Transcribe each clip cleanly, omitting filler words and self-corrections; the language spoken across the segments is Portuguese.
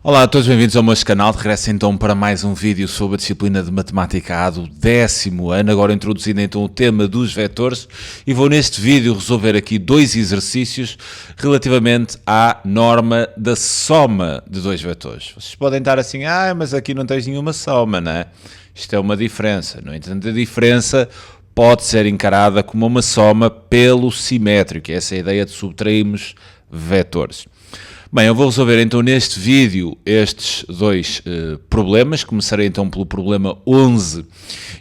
Olá a todos, bem-vindos ao meu canal. De regresso então para mais um vídeo sobre a disciplina de Matemática A do 10º ano, agora introduzindo então o tema dos vetores, e vou neste vídeo resolver aqui dois exercícios relativamente à norma da soma de dois vetores. Vocês podem estar assim, mas aqui não tens nenhuma soma, não é? Isto é uma diferença. No entanto, a diferença pode ser encarada como uma soma pelo simétrico, essa é a ideia de subtrairmos vetores. Bem, eu vou resolver então neste vídeo estes dois problemas. Começarei então pelo problema 11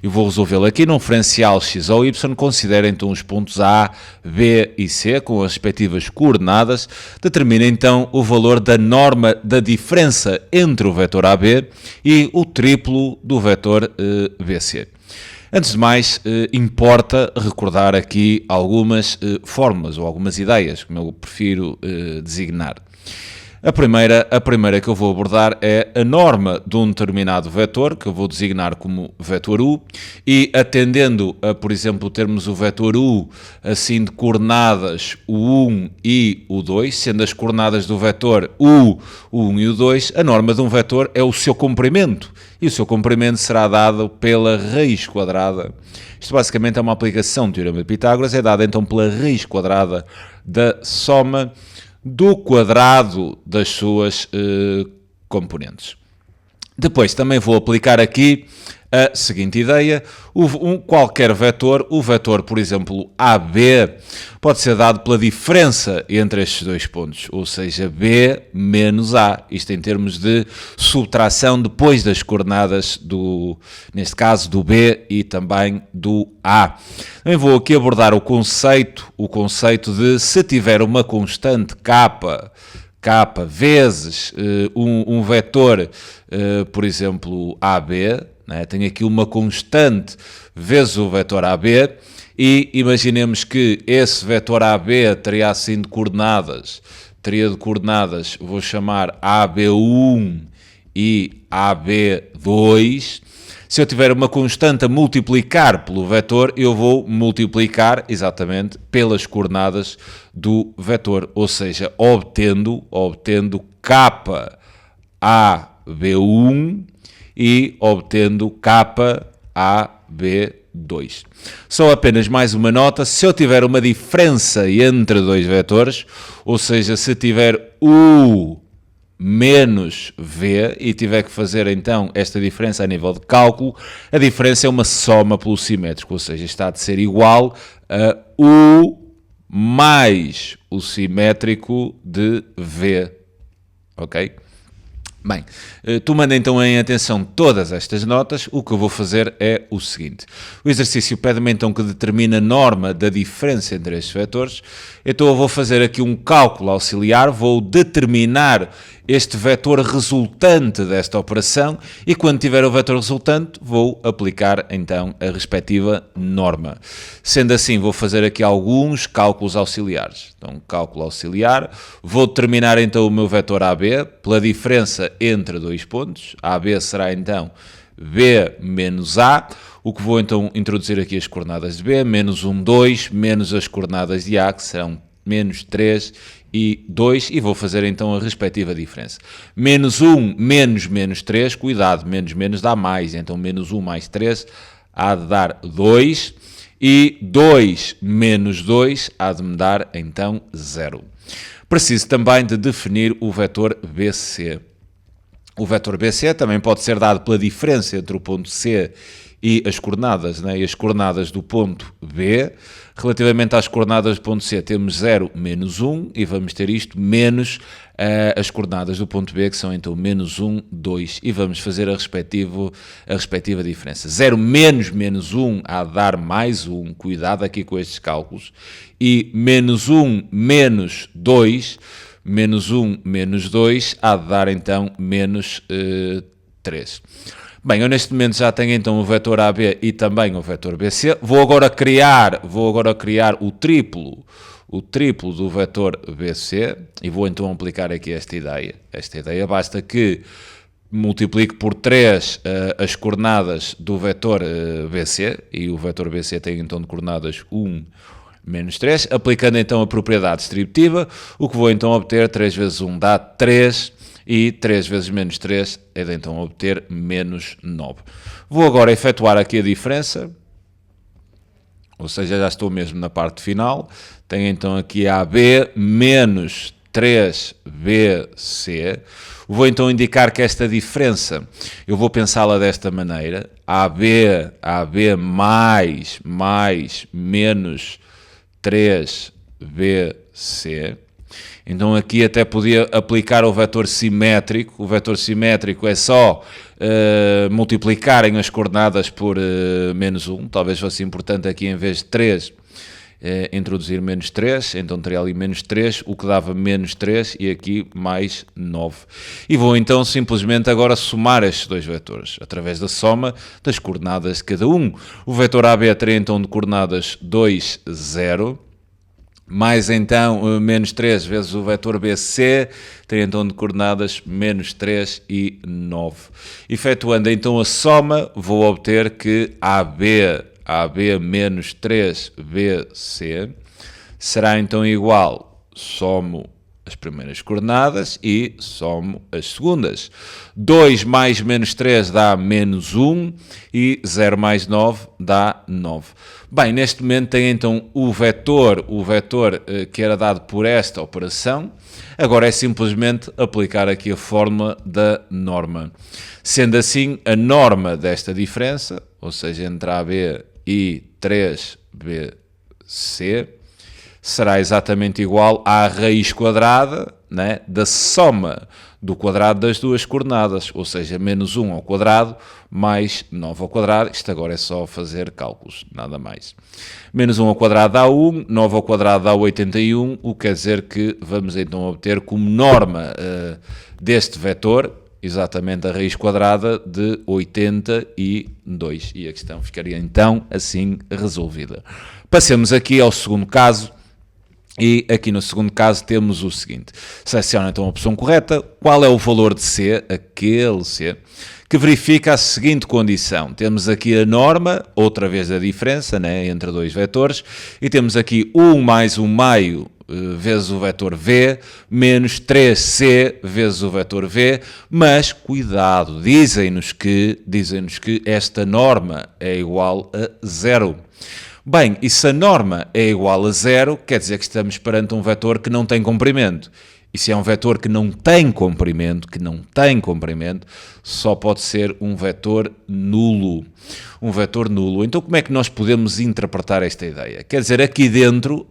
e vou resolvê-lo aqui num referencial x ou y. Considera então os pontos A, B e C com as respectivas coordenadas. Determina então o valor da norma da diferença entre o vetor AB e o triplo do vetor BC. Antes de mais, importa recordar aqui algumas fórmulas ou algumas ideias, como eu prefiro designar. A primeira que eu vou abordar é a norma de um determinado vetor, que eu vou designar como vetor U, e atendendo a, por exemplo, termos o vetor U assim de coordenadas o 1 e o 2, sendo as coordenadas do vetor U, o 1 e o 2, a norma de um vetor é o seu comprimento, e o seu comprimento será dado pela raiz quadrada. Isto basicamente é uma aplicação do Teorema de Pitágoras, é dada então pela raiz quadrada da soma do quadrado das suas componentes. Depois também vou aplicar aqui a seguinte ideia: qualquer vetor, o vetor, por exemplo, AB, pode ser dado pela diferença entre estes dois pontos, ou seja, B menos A, isto em termos de subtração depois das coordenadas, neste caso, do B e também do A. Também vou aqui abordar o conceito de se tiver uma constante K vezes um vetor, por exemplo, AB, né? Tenho aqui uma constante vezes o vetor AB, e imaginemos que esse vetor AB teria assim de coordenadas, vou chamar AB1 e AB2. Se eu tiver uma constante a multiplicar pelo vetor, eu vou multiplicar exatamente pelas coordenadas do vetor, ou seja, obtendo KAB1 e obtendo KAB2. Só apenas mais uma nota: se eu tiver uma diferença entre dois vetores, ou seja, se tiver U menos V e tiver que fazer então esta diferença a nível de cálculo, a diferença é uma soma pelo simétrico, ou seja, está de ser igual a U mais o simétrico de V, ok? Bem, tomando então em atenção todas estas notas, o que eu vou fazer é o seguinte: o exercício pede-me então que determine a norma da diferença entre estes vetores, então eu vou fazer aqui um cálculo auxiliar, vou determinar este vetor resultante desta operação, e quando tiver o vetor resultante vou aplicar então a respectiva norma. Sendo assim, vou fazer aqui alguns cálculos auxiliares. Então, cálculo auxiliar, vou determinar então o meu vetor AB pela diferença entre dois pontos. AB será então B menos A, o que vou então introduzir aqui as coordenadas de B, menos 1, 2, menos as coordenadas de A, que serão menos 3 e 2, e vou fazer então a respectiva diferença. Menos 1 menos menos 3, cuidado, menos menos dá mais, então menos 1 mais 3 há de dar 2, e 2 menos 2 há de me dar então 0. Preciso também de definir o vetor BC. O vetor BC também pode ser dado pela diferença entre o ponto C e as coordenadas, né? E as coordenadas do ponto B. Relativamente às coordenadas do ponto C, temos 0, menos 1, e vamos ter isto menos as coordenadas do ponto B, que são então menos 1, 2, e vamos fazer a respectiva diferença. 0 menos menos 1 há de dar mais 1, cuidado aqui com estes cálculos, e menos 1 menos 2, menos 1 menos 2 há de dar então menos 3. Bem, eu neste momento já tenho então o vetor AB e também o vetor BC. Vou agora criar o triplo do vetor BC, e vou então aplicar aqui esta ideia. Esta ideia basta que multiplique por 3 as coordenadas do vetor BC, e o vetor BC tem então de coordenadas 1 menos 3, aplicando então a propriedade distributiva, o que vou então obter 3 vezes 1 dá 3, e 3 vezes menos 3 é de então obter menos 9. Vou agora efetuar aqui a diferença, ou seja, já estou mesmo na parte final. Tenho então aqui AB menos 3BC. Vou então indicar que esta diferença, eu vou pensá-la desta maneira. AB mais menos 3BC. Então aqui até podia aplicar o vetor simétrico. O vetor simétrico é só multiplicarem as coordenadas por menos 1. Talvez fosse importante aqui, em vez de 3, introduzir menos 3. Então teria ali menos 3, o que dava menos 3, e aqui mais 9. E vou então simplesmente agora somar estes dois vetores, através da soma das coordenadas de cada um. O vetor AB teria então de coordenadas 2, 0. Mais então menos 3 vezes o vetor BC, teria então de coordenadas menos 3 e 9. Efetuando então a soma, vou obter que AB menos 3BC será então igual, somo as primeiras coordenadas e somo as segundas. 2 mais menos 3 dá menos 1 e 0 mais 9 dá 9. Bem, neste momento tem então o vetor que era dado por esta operação. Agora é simplesmente aplicar aqui a fórmula da norma. Sendo assim, a norma desta diferença, ou seja, entre AB e 3BC, será exatamente igual à raiz quadrada, né, da soma do quadrado das duas coordenadas, ou seja, menos 1 ao quadrado mais 9 ao quadrado. Isto agora é só fazer cálculos, nada mais. Menos 1 ao quadrado dá 1, 9 ao quadrado dá 81, o que quer dizer que vamos então obter como norma deste vetor exatamente a raiz quadrada de 82. E a questão ficaria então assim resolvida. Passemos aqui ao segundo caso. E aqui no segundo caso temos o seguinte: seleciona então a opção correta. Qual é o valor de C, aquele C, que verifica a seguinte condição? Temos aqui a norma, outra vez a diferença, né, entre dois vetores, e temos aqui 1 mais 1 meio vezes o vetor V, menos 3C vezes o vetor V, mas cuidado, dizem-nos que esta norma é igual a 0. Bem, e se a norma é igual a 0, quer dizer que estamos perante um vetor que não tem comprimento. E se é um vetor que não tem comprimento, só pode ser um vetor nulo. Um vetor nulo. Então como é que nós podemos interpretar esta ideia? Quer dizer, aqui dentro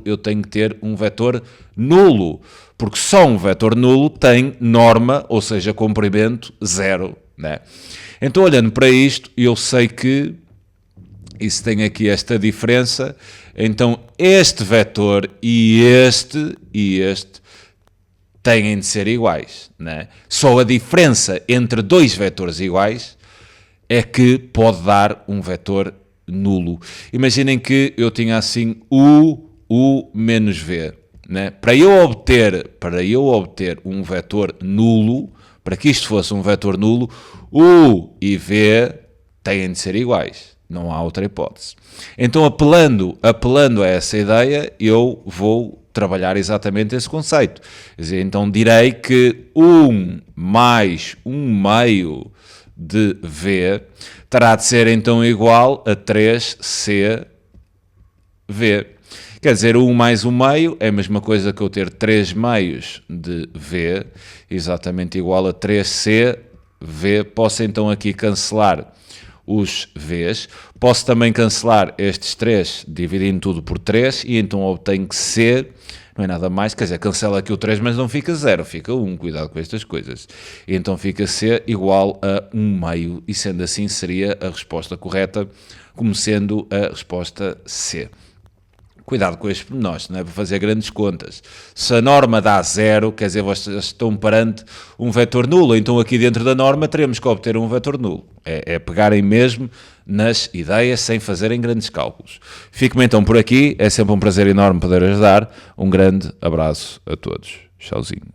eu tenho que ter um vetor nulo, porque só um vetor nulo tem norma, ou seja, comprimento 0, né? Então olhando para isto, eu sei que e se tem aqui esta diferença, então este vetor e este têm de ser iguais, né? Só a diferença entre dois vetores iguais é que pode dar um vetor nulo. Imaginem que eu tinha assim U menos V, né? Para eu obter um vetor nulo, para que isto fosse um vetor nulo, U e V têm de ser iguais. Não há outra hipótese. Então, apelando a essa ideia, eu vou trabalhar exatamente esse conceito. Quer dizer, então direi que 1 mais 1 meio de V terá de ser então igual a 3CV. Quer dizer, 1 mais 1 meio é a mesma coisa que eu ter 3 meios de V, exatamente igual a 3CV. Posso então aqui cancelar os V's. Posso também cancelar estes 3, dividindo tudo por 3, e então obtenho que C não é nada mais, quer dizer, cancela aqui o 3, mas não fica 0, fica 1, cuidado com estas coisas. E então fica C igual a 1 meio, e sendo assim seria a resposta correta, como sendo a resposta C. Cuidado com estes pormenores, não é para fazer grandes contas. Se a norma dá 0, quer dizer, vocês estão perante um vetor nulo, então aqui dentro da norma teremos que obter um vetor nulo. É pegarem mesmo nas ideias sem fazerem grandes cálculos. Fico-me então por aqui, é sempre um prazer enorme poder ajudar. Um grande abraço a todos. Tchauzinho.